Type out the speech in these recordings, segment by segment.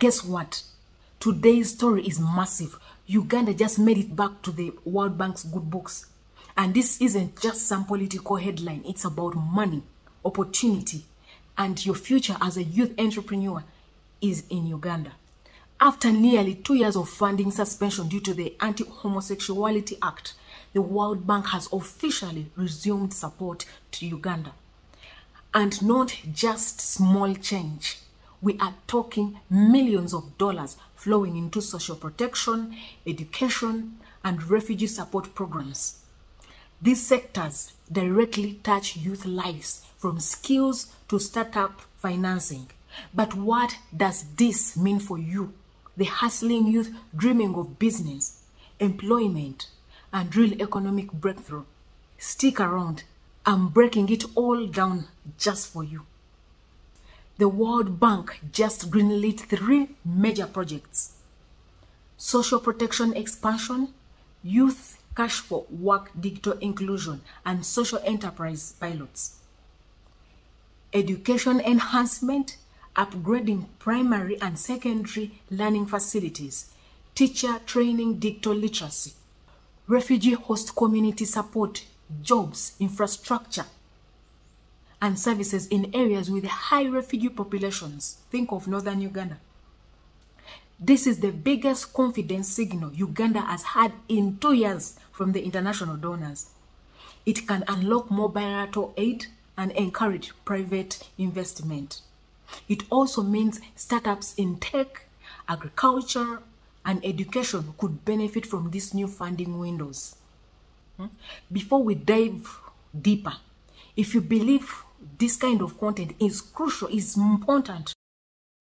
Guess what? Today's story is massive. Uganda just made it back to the World Bank's good books. And this isn't just some political headline. It's about money, opportunity, and your future as a youth entrepreneur is in Uganda. After nearly 2 years of funding suspension due to the Anti-Homosexuality Act, the World Bank has officially resumed support to Uganda. And not just small change. We are talking millions of dollars flowing into social protection, education, and refugee support programs. These sectors directly touch youth lives, from skills to startup financing. But what does this mean for you, the hustling youth dreaming of business, employment, and real economic breakthrough? Stick around. I'm breaking it all down just for you. The World Bank just greenlit 3 major projects: social protection expansion, youth cash for work digital inclusion, and social enterprise pilots. Education enhancement, upgrading primary and secondary learning facilities, teacher training digital literacy, refugee host community support, jobs, infrastructure, and services in areas with high refugee populations. Think of northern Uganda. This is the biggest confidence signal Uganda has had in 2 years from the international donors. It can unlock more bilateral aid and encourage private investment. It also means startups in tech, agriculture, and education could benefit from these new funding windows. Before we dive deeper, if you believe this kind of content is crucial, is important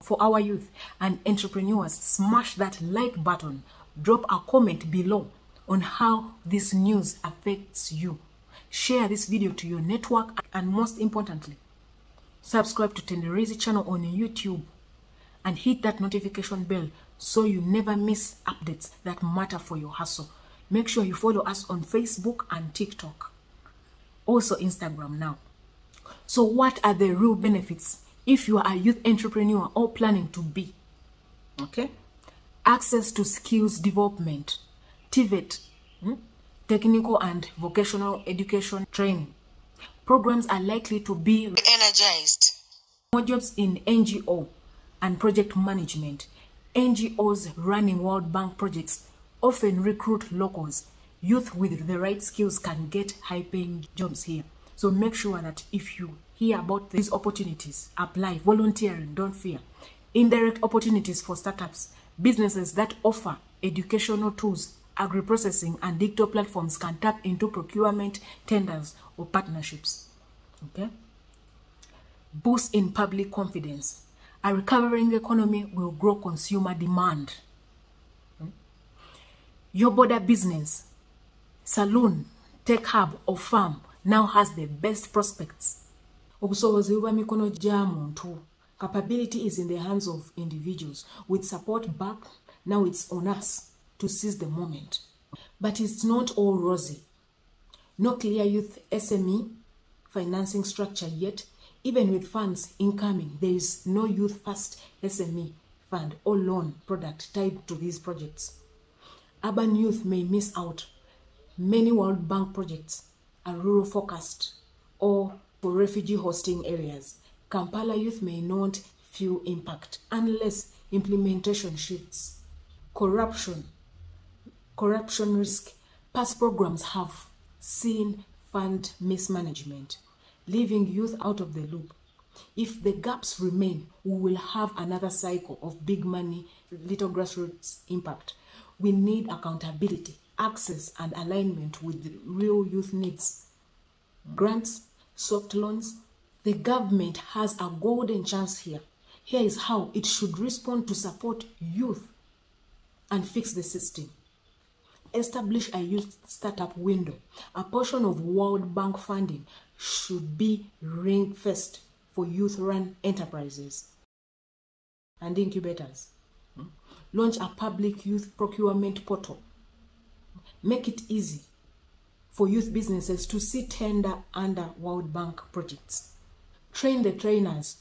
for our youth and entrepreneurs, smash that like button, drop a comment below on how this news affects you. Share this video to your network, and most importantly, subscribe to TendereizeChannel on YouTube and hit that notification bell so you never miss updates that matter for your hustle. Make sure you follow us on Facebook and TikTok. Also Instagram now. So what are the real benefits if you are a youth entrepreneur or planning to be? Okay? Access to skills development, TVET, technical and vocational education training. Programs are likely to be energized. More jobs in NGO and project management. NGOs running World Bank projects often recruit locals. Youth with the right skills can get high-paying jobs here. So make sure that if you hear about these opportunities, apply. Volunteering, don't fear. Indirect opportunities for startups. Businesses that offer educational tools, agri-processing, and digital platforms can tap into procurement, tenders, or partnerships. Okay? Boost in public confidence. A recovering economy will grow consumer demand. Your border business, salon, tech hub, or farm now has the best prospects. Capability is in the hands of individuals. With support back, now it's on us to seize the moment. But it's not all rosy. No clear youth SME financing structure yet. Even with funds incoming, there is no Youth First SME fund or loan product tied to these projects. Urban youth may miss out. Many World Bank projects are rural focused or for refugee hosting areas. Kampala youth may not feel impact unless implementation shifts. Corruption risk. Past programs have seen fund mismanagement, leaving youth out of the loop. If the gaps remain, we will have another cycle of big money, little grassroots impact. We need accountability, access, and alignment with real youth needs. Grants, soft loans. The government has a golden chance here. Here is how it should respond to support youth and fix the system. Establish a youth startup window. A portion of World Bank funding should be ring-fenced for youth-run enterprises and incubators. Launch a public youth procurement portal. Make it easy for youth businesses to see tender under World Bank projects. Train the trainers.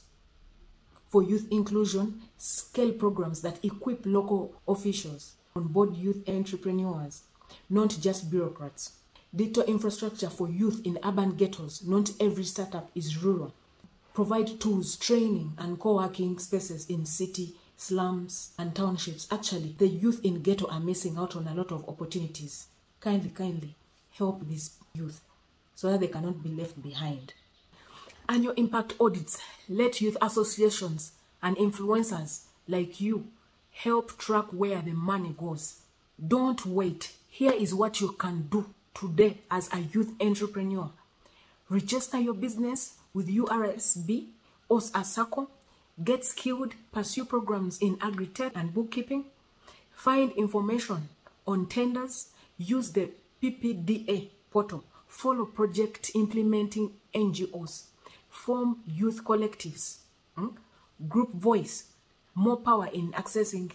for youth inclusion, scale programs that equip local officials, onboard youth entrepreneurs, not just bureaucrats. Digital infrastructure for youth in urban ghettos. Not every startup is rural. Provide tools, training, and co-working spaces in city, slums, and townships. Actually, the youth in ghetto are missing out on a lot of opportunities. Kindly help these youth so that they cannot be left behind. Annual impact audits. Let youth associations and influencers like you help track where the money goes. Don't wait. Here is what you can do today as a youth entrepreneur. Register your business with URSB or a SACCO. Get skilled, pursue programs in agri-tech and bookkeeping. Find information on tenders. Use the PPDA portal. Follow project implementing NGOs. Form youth collectives. Group voice. More power in accessing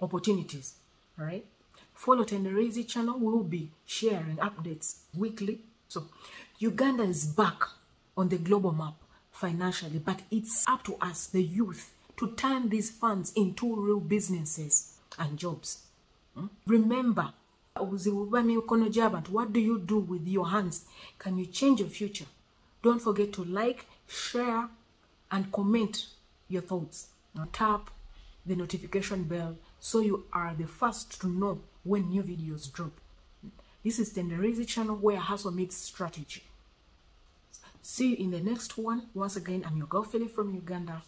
opportunities. All right. Follow TendereizeChannel. We will be sharing updates weekly. So, Uganda is back on the global map financially, but it's up to us, the youth, to turn these funds into real businesses and jobs. Remember, what do you do with your hands? Can you change your future? Don't forget to like, share, and comment your thoughts. Tap the notification bell so you are the first to know when new videos drop. This is TendereizeChannel, where hustle meets strategy. See you in the next one. Once again, I'm your girl Philly from Uganda.